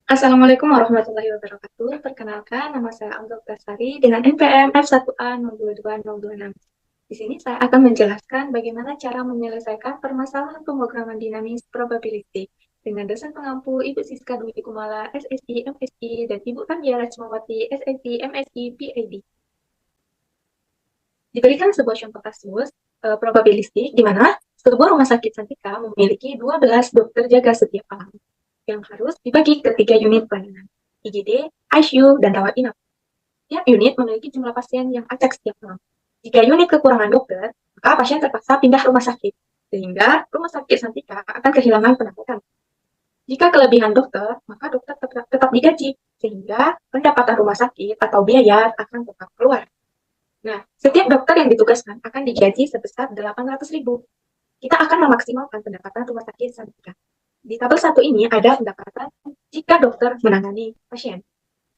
Assalamualaikum warahmatullahi wabarakatuh. Perkenalkan, nama saya Angga Pratari dengan NPM F1A022026. Di sini saya akan menjelaskan bagaimana cara menyelesaikan permasalahan pemrograman dinamis probabilistik dengan dosen pengampu Ibu Siska Dwi Kumala, SSI, MSI, dan Ibu Amiya Rachmawati, SSI, MSI, PhD. Diberikan sebuah contoh kasus probabilistik di mana sebuah rumah sakit Santika memiliki 12 dokter jaga setiap malam yang harus dibagi ke 3 unit pelayanan, IGD, ICU, dan rawat inap. Tiap unit memiliki jumlah pasien yang acak setiap malam. Jika unit kekurangan dokter, maka pasien terpaksa pindah rumah sakit, sehingga rumah sakit Santika akan kehilangan pendapatan. Jika kelebihan dokter, maka dokter tetap digaji, sehingga pendapatan rumah sakit atau biaya akan tetap keluar. Nah, setiap dokter yang ditugaskan akan digaji sebesar 800.000. Kita akan memaksimalkan pendapatan rumah sakit Santika. Di tabel 1 ini ada pendapatan jika dokter menangani pasien.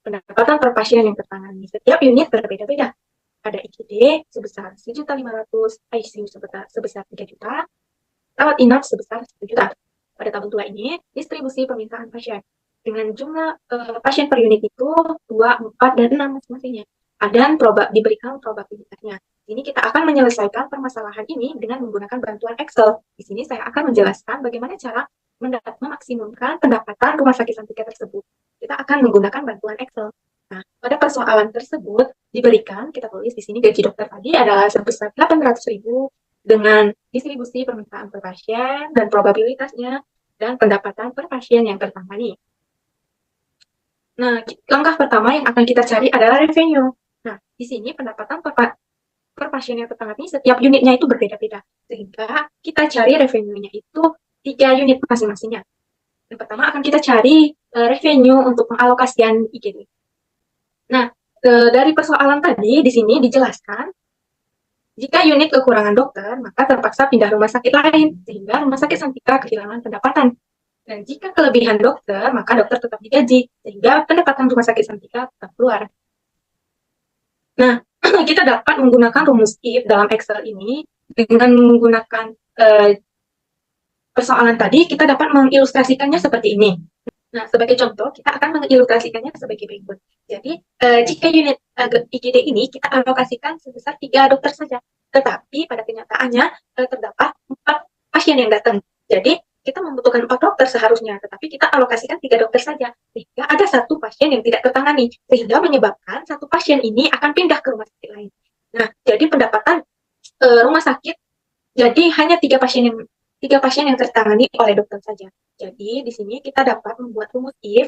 Pendapatan per pasien yang tertangani setiap unit berbeda-beda. Ada IGD sebesar 1.500.000, ICU sebesar 3 juta, rawat inap sebesar 1 juta. Pada tabel 2 ini, distribusi permintaan pasien. Dengan jumlah pasien per unit itu 2, 4, dan 6 masing-masingnya. Dan diberikan probabilitasnya. Ini kita akan menyelesaikan permasalahan ini dengan menggunakan bantuan Excel. Di sini saya akan menjelaskan bagaimana cara memaksimumkan pendapatan rumah sakit Santika tersebut. Kita akan menggunakan bantuan Excel. Nah, pada persoalan tersebut diberikan, kita tulis di sini gaji dokter tadi adalah sebesar 800.000 dengan distribusi permintaan per pasien dan probabilitasnya dan pendapatan per pasien yang tertangani. Nah, langkah pertama yang akan kita cari adalah revenue. Nah, di sini pendapatan per pasien yang tertangani setiap unitnya itu berbeda-beda. Sehingga kita cari revenue-nya itu 3 unit masing-masingnya. Yang pertama akan kita cari revenue untuk pengalokasian IGD. Nah, dari persoalan tadi di sini dijelaskan jika unit kekurangan dokter, maka terpaksa pindah rumah sakit lain, sehingga rumah sakit Santika kehilangan pendapatan. Dan jika kelebihan dokter, maka dokter tetap digaji, sehingga pendapatan rumah sakit Santika tetap keluar. Nah, kita dapat menggunakan rumus if dalam Excel ini dengan menggunakan persoalan tadi, kita dapat mengilustrasikannya seperti ini. Nah, sebagai contoh, kita akan mengilustrasikannya sebagai berikut. Jadi, jika unit IGD ini kita alokasikan sebesar 3 dokter saja, tetapi pada kenyataannya terdapat 4 pasien yang datang. Jadi, kita membutuhkan 4 dokter seharusnya, tetapi kita alokasikan 3 dokter saja, sehingga ada 1 pasien yang tidak tertangani, sehingga menyebabkan 1 pasien ini akan pindah ke rumah sakit lain. Nah, jadi pendapatan rumah sakit, jadi hanya 3 pasien yang tertangani oleh dokter saja. Jadi di sini kita dapat membuat rumus if.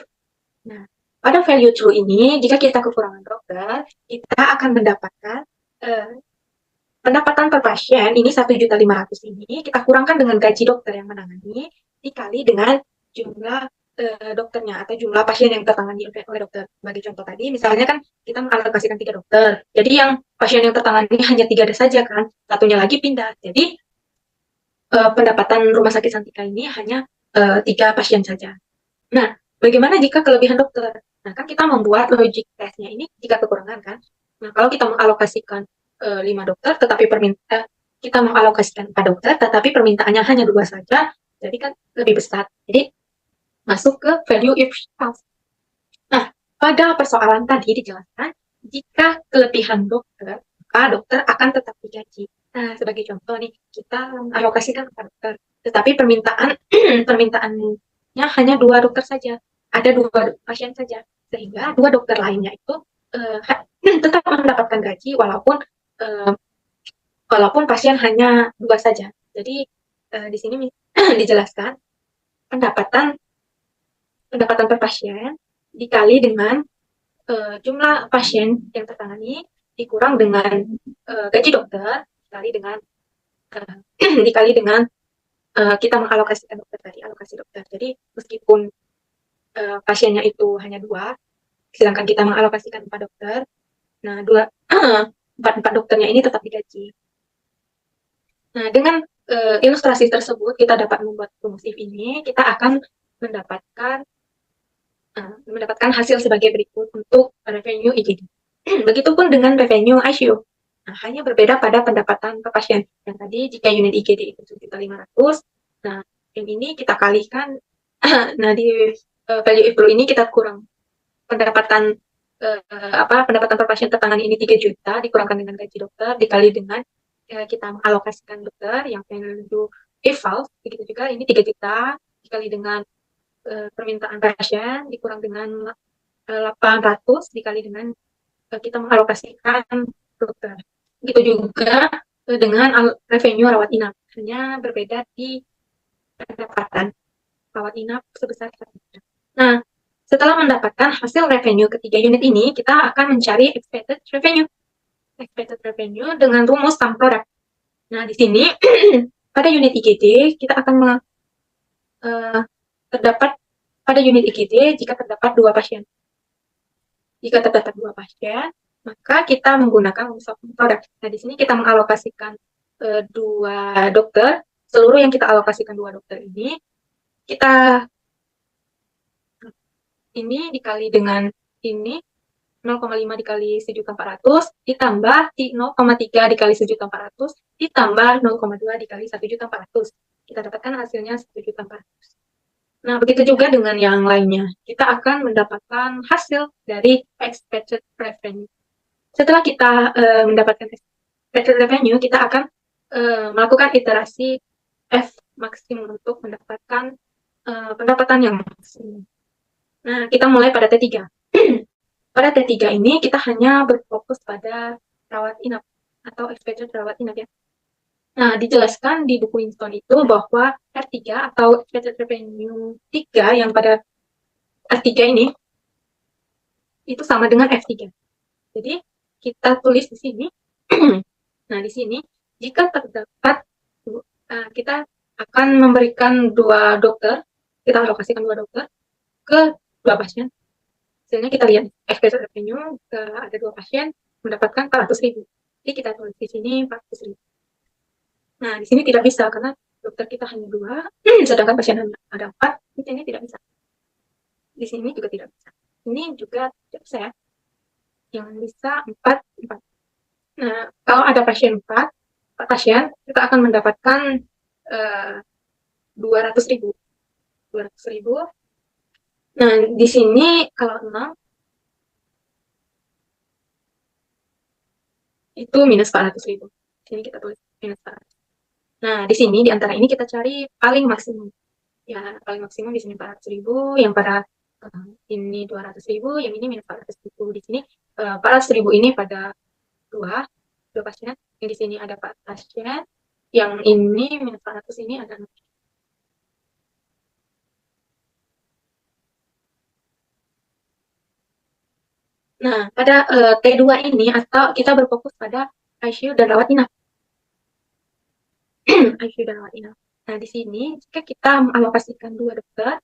Nah, pada value true ini, jika kita kekurangan dokter, kita akan mendapatkan pendapatan per pasien ini 1.500.000 ini kita kurangkan dengan gaji dokter yang menangani dikali dengan jumlah dokternya atau jumlah pasien yang tertangani oleh dokter. Sebagai contoh tadi, misalnya kan kita mengalokasikan 3 dokter. Jadi yang pasien yang tertangani hanya 3 saja kan, satunya lagi pindah. Jadi pendapatan rumah sakit Santika ini hanya 3 pasien saja. Nah, bagaimana jika kelebihan dokter? Nah, kan kita membuat logic test-nya ini jika kekurangan kan. Nah, kalau kita mengalokasikan 5 dokter, tetapi kita mengalokasikan 4 dokter, tetapi permintaannya hanya 2 saja, jadi kan lebih besar. Jadi, masuk ke value if else. Nah, pada persoalan tadi dijelaskan, jika kelebihan dokter, maka dokter akan tetap digaji. Nah, sebagai contoh nih, kita alokasikan 4 dokter, tetapi permintaannya hanya 2 dokter saja, ada 2 pasien saja, sehingga 2 dokter lainnya itu tetap mendapatkan gaji walaupun pasien hanya 2 saja. Jadi di sini dijelaskan pendapatan per pasien dikali dengan jumlah pasien yang tertangani dikurang dengan gaji dokter dikali dengan kita mengalokasikan dokter tadi, alokasi dokter. Jadi meskipun pasiennya itu hanya 2, sedangkan kita mengalokasikan 4 dokter, nah 4 dokternya ini tetap digaji. Nah, dengan ilustrasi tersebut kita dapat membuat rumus if ini, kita akan mendapatkan hasil sebagai berikut untuk revenue IGD. Begitupun dengan revenue ICU. Nah, hanya berbeda pada pendapatan per pasien. Yang tadi jika unit IGD itu 1.500.000, nah yang ini kita kalikan, nah di value if blue ini kita kurang pendapatan pendapatan per pasien tertangani ini 3 juta dikurangkan dengan gaji dokter dikali dengan kita mengalokasikan dokter yang value eval begitu juga ini 3 juta dikali dengan permintaan pasien dikurang dengan 800 dikali dengan kita mengalokasikan dokter. Begitu juga dengan revenue rawat inap, hanya berbeda di pendapatan rawat inap sebesar 1 juta. Nah, setelah mendapatkan hasil revenue ketiga unit ini, kita akan mencari expected revenue. Expected revenue dengan rumus sum product. Nah, di sini pada unit IGD kita akan terdapat pada unit IGD jika terdapat 2 pasien. Jika terdapat 2 pasien, maka kita menggunakan rumus sum product. Nah, di sini kita mengalokasikan 2 dokter. Seluruh yang kita alokasikan 2 dokter ini dikali dengan ini 0,5 dikali 1.400 ditambah 0,3 dikali 1.400 ditambah 0,2 dikali 1.400. Kita dapatkan hasilnya 1.400. Nah, begitu juga dengan yang lainnya. Kita akan mendapatkan hasil dari expected revenue. Setelah kita mendapatkan expected revenue, kita akan melakukan iterasi F maksimum untuk mendapatkan pendapatan yang maksimum. Nah, kita mulai pada T3. Pada T3 ini kita hanya berfokus pada rawat inap atau expected rawat inap ya. Nah, dijelaskan di buku Winston itu bahwa R3 atau expected revenue 3 yang pada R3 ini itu sama dengan F3. Jadi, kita tulis di sini. Nah, di sini jika terdapat kita akan memberikan 2 dokter, kita alokasikan 2 dokter ke 2 pasien. Hasilnya kita lihat expected revenue ada 2 pasien mendapatkan 400.000. Jadi kita tulis di sini 400.000. Nah, di sini tidak bisa karena dokter kita hanya 2, sedangkan pasien ada 4. Di sini tidak bisa. Di sini juga tidak bisa. Ini juga tidak bisa ya. Yang bisa 4. Nah, kalau ada pasien 4 pasien, kita akan mendapatkan 200.000. 200.000. Nah, di sini kalau 6 itu minus 400.000. Di sini kita tulis minus 400. Nah, di sini di antara ini kita cari paling maksimum. Ya, paling maksimum di sini 400.000, yang pada ini 200.000, yang ini minus 400.000. Di sini 400.000 ini pada 2 pasien. Yang di sini ada 4 pasien. Yang ini minus 400 ini ada 6. Nah, pada T2 ini atau kita berfokus pada ICU dan rawat inap. ICU dan rawat inap. Nah, di sini jika kita mengalokasikan 2 dokter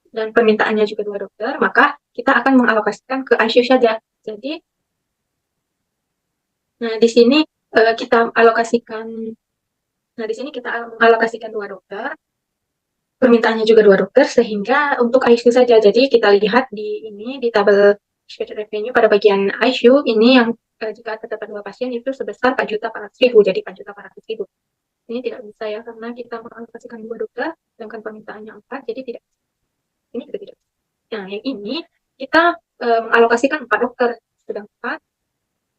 dan permintaannya juga 2 dokter, maka kita akan mengalokasikan ke ICU saja. Jadi, nah di sini kita alokasikan, nah di sini kita alokasikan 2 dokter, permintaannya juga 2 dokter, sehingga untuk ICU saja. Jadi kita lihat di ini di tabel expected revenue pada bagian ICU ini yang jika terdapat 2 pasien itu sebesar 4.400.000, jadi 4.400.000. Ini tidak bisa ya karena kita mengalokasikan 2 dokter, sedangkan permintaannya 4, jadi tidak. Ini juga tidak. Nah, yang ini kita mengalokasikan 4 dokter, sedangkan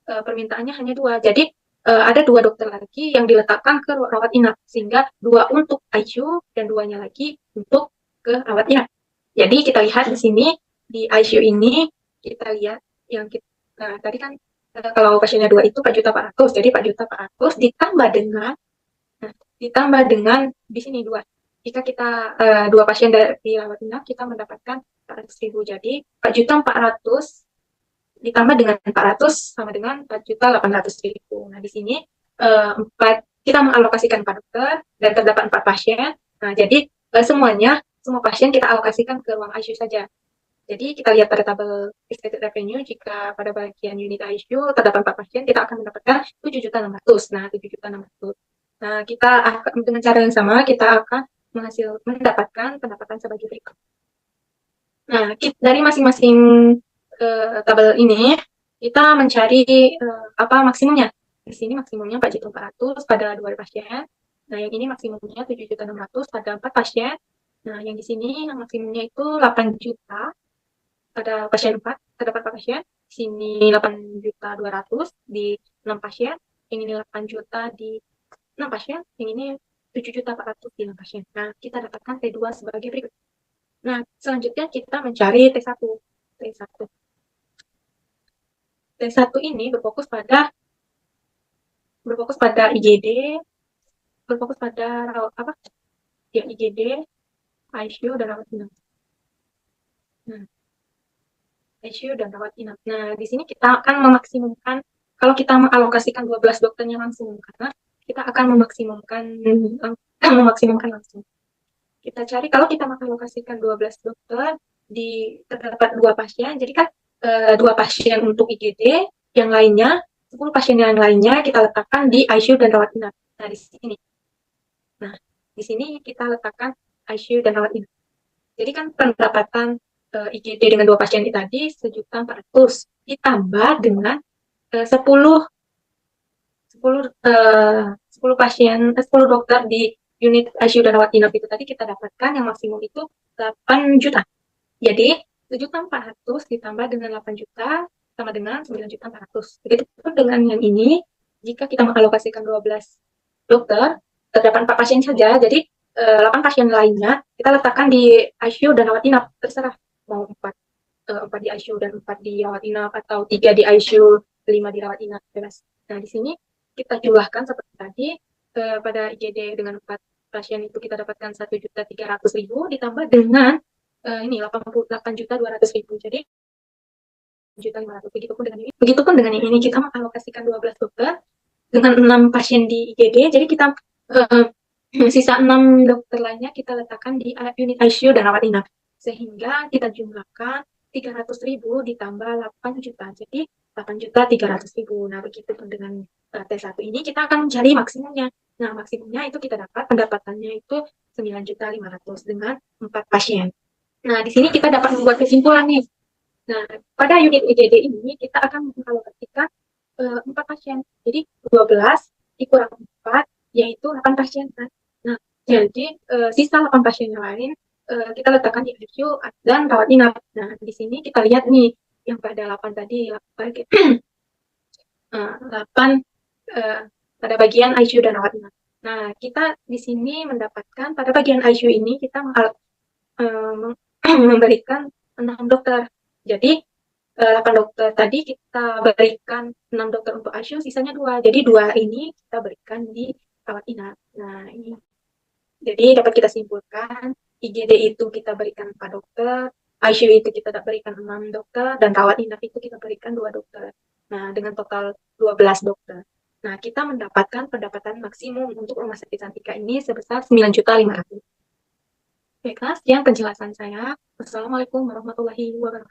permintaannya hanya 2. Jadi ada 2 dokter lagi yang diletakkan ke rawat inap, sehingga 2 untuk ICU dan 2-nya lagi untuk ke rawat inap. Jadi kita lihat di sini di ICU ini kita lihat yang kita tadi kan kalau pasiennya 2 itu 4.400.000, jadi 4.400.000 ditambah dengan di sini 2. Jika kita 2 pasien di rawat inap, kita mendapatkan 400.000. Jadi 4.400.000 ditambah dengan 400 sama dengan 4.800.000. Nah, di sini kita mengalokasikan 4 dokter dan terdapat 4 pasien. Nah, jadi semua pasien kita alokasikan ke ruang ICU saja. Jadi kita lihat pada tabel expected revenue, jika pada bagian unit ICU terdapat 4 pasien, kita akan mendapatkan 7.600.000. Nah, 7.600.000. Nah, kita akan dengan cara yang sama, kita akan mendapatkan pendapatan sebagai berikut. Nah, dari masing-masing tabel ini, kita mencari apa maksimumnya. Di sini maksimumnya 4.400.000 pada 2 pasien. Nah, yang ini maksimumnya 7.600.000 pada 4 pasien. Nah, yang di sini yang maksimumnya itu 8 juta pada pasien 4, terdapat 4 pasien. Di sini 8.200.000 di 6 pasien. Yang ini 8 juta di 6 pasien. Yang ini 7.400.000 di 6 pasien. Nah, kita dapatkan T2 sebagai berikut. Nah, selanjutnya kita mencari T1. T1. T1 ini berfokus pada IGD, berfokus pada apa? Ya, IGD, ICU dan rawat inap. Nah, ICU dan rawat inap. Nah, di sini kita akan memaksimumkan kalau kita mengalokasikan 12 dokternya langsung karena kita akan memaksimumkan langsung. Kita cari kalau kita mengalokasikan 12 dokter di terdapat 2 pasien, jadi kan 2 pasien untuk IGD, yang lainnya 10 pasien yang lainnya kita letakkan di ICU dan rawat inap. Nah, di sini. Nah, di sini kita letakkan ICU dan rawat inap. Jadi kan pendapatan IGD dengan 2 pasien tadi 1.400.000 ditambah dengan 10 pasien 10 dokter di unit ICU dan rawat inap itu tadi kita dapatkan yang maksimum itu 8 juta. Jadi 7.400.000 ditambah dengan 8 juta sama dengan 9.400.000. Begitu pun dengan yang ini, jika kita mengalokasikan 12 dokter, terdapat 4 pasien saja, jadi 8 pasien lainnya kita letakkan di ICU dan rawat inap, terserah mau 4 di ICU dan 4 di rawat inap atau 3 di ICU, 5 di rawat inap, bebas. Nah, di sini kita jumlahkan seperti tadi, pada IGD dengan 4 pasien itu kita dapatkan 1.300.000 ditambah dengan ini 88.200.000. Jadi 1.500.000. Begitupun dengan yang ini kita mengalokasikan 12 dokter dengan 6 pasien di IGD. Jadi kita sisa 6 dokter lainnya kita letakkan di unit ICU dan rawat inap. Sehingga kita jumlahkan 300.000 ditambah 8 juta. Jadi 8.300.000. Nah, begitu pun dengan T1 ini kita akan mencari maksimumnya. Nah, maksimumnya itu kita dapat pendapatannya itu 9.500.000 dengan 4 pasien. Nah, di sini kita dapat membuat kesimpulan nih. Nah, pada unit IGD ini kita akan mengalokasikan 4 pasien. Jadi 12 dikurang 4 yaitu 8 pasien kan. Nah, jadi sisa 8 pasien yang lain kita letakkan di ICU dan rawat inap. Nah, di sini kita lihat nih yang pada 8 tadi 8 pada bagian ICU dan rawat inap. Nah, kita di sini mendapatkan pada bagian ICU ini kita memberikan 6 dokter. Jadi 8 dokter tadi kita berikan 6 dokter untuk ICU, sisanya 2. Jadi 2 ini kita berikan di rawat inap. Nah, ini. Jadi dapat kita simpulkan, IGD itu kita berikan 4 dokter, ICU itu kita berikan 6 dokter, dan rawat inap itu kita berikan 2 dokter. Nah, dengan total 12 dokter. Nah, kita mendapatkan pendapatan maksimum untuk Rumah Sakit Santika ini sebesar 9.500.000. Baiklah, sekian penjelasan saya. Wassalamualaikum warahmatullahi wabarakatuh.